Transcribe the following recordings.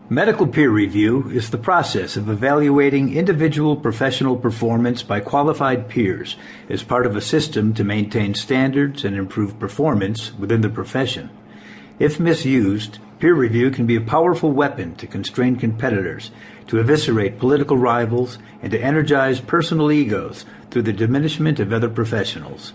Medical peer review is the process of evaluating individual professional performance by qualified peers as part of a system to maintain standards and improve performance within the profession. If misused, peer review can be a powerful weapon to constrain competitors, to eviscerate political rivals, and to energize personal egos through the diminishment of other professionals.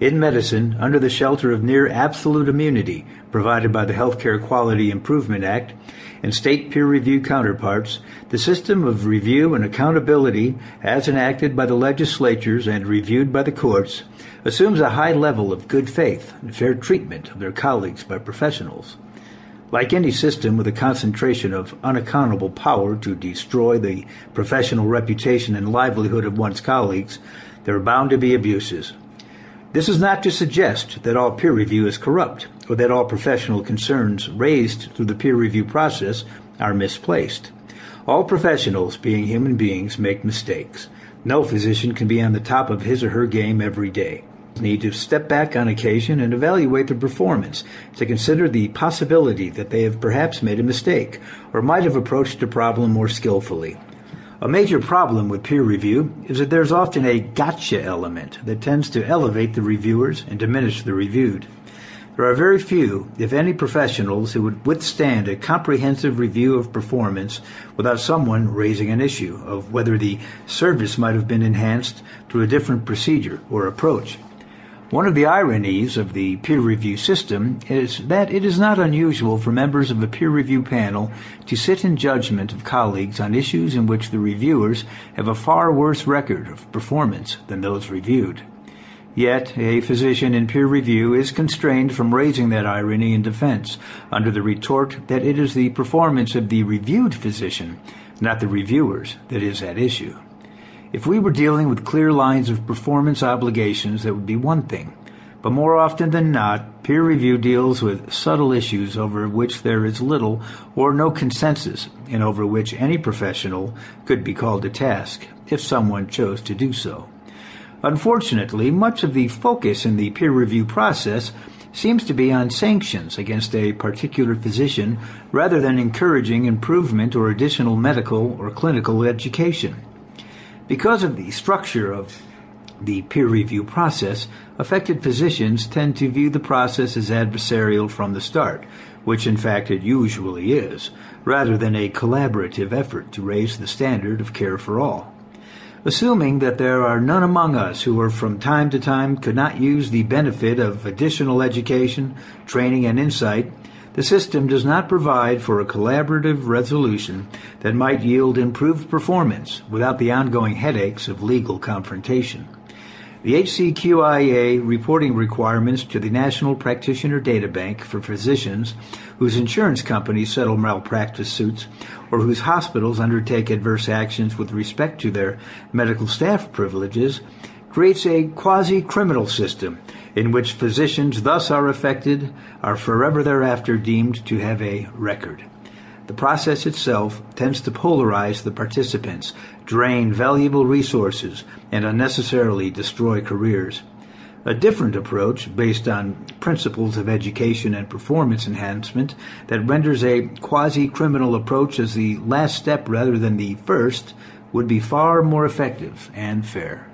In medicine, under the shelter of near absolute immunity provided by the Healthcare Quality Improvement Act and state peer review counterparts, the system of review and accountability, as enacted by the legislatures and reviewed by the courts, assumes a high level of good faith and fair treatment of their colleagues by professionals. Like any system with a concentration of unaccountable power to destroy the professional reputation and livelihood of one's colleagues, there are bound to be abuses. This is not to suggest that all peer review is corrupt or that all professional concerns raised through the peer review process are misplaced. All professionals, being human beings, make mistakes. No physician can be on the top of his or her game every day. They need to step back on occasion and evaluate their performance, to consider the possibility that they have perhaps made a mistake or might have approached a problem more skillfully. A major problem with peer review is that there's often a gotcha element that tends to elevate the reviewers and diminish the reviewed. There are very few, if any, professionals who would withstand a comprehensive review of performance without someone raising an issue of whether the service might have been enhanced through a different procedure or approach. One of the ironies of the peer review system is that it is not unusual for members of a peer review panel to sit in judgment of colleagues on issues in which the reviewers have a far worse record of performance than those reviewed. Yet, a physician in peer review is constrained from raising that irony in defense, under the retort that it is the performance of the reviewed physician, not the reviewers, that is at issue. If we were dealing with clear lines of performance obligations, that would be one thing. But more often than not, peer review deals with subtle issues over which there is little or no consensus, and over which any professional could be called to task, if someone chose to do so. Unfortunately, much of the focus in the peer review process seems to be on sanctions against a particular physician rather than encouraging improvement or additional medical or clinical education. Because of the structure of the peer review process, affected physicians tend to view the process as adversarial from the start, which in fact it usually is, rather than a collaborative effort to raise the standard of care for all. Assuming that there are none among us who are from time to time could not use the benefit of additional education, training, and insight, the system does not provide for a collaborative resolution that might yield improved performance without the ongoing headaches of legal confrontation. The HCQIA reporting requirements to the National Practitioner Data Bank for physicians whose insurance companies settle malpractice suits or whose hospitals undertake adverse actions with respect to their medical staff privileges creates a quasi-criminal system in which physicians thus are affected are forever thereafter deemed to have a record. The process itself tends to polarize the participants, drain valuable resources, and unnecessarily destroy careers. A different approach, based on principles of education and performance enhancement, that renders a quasi-criminal approach as the last step rather than the first, would be far more effective and fair.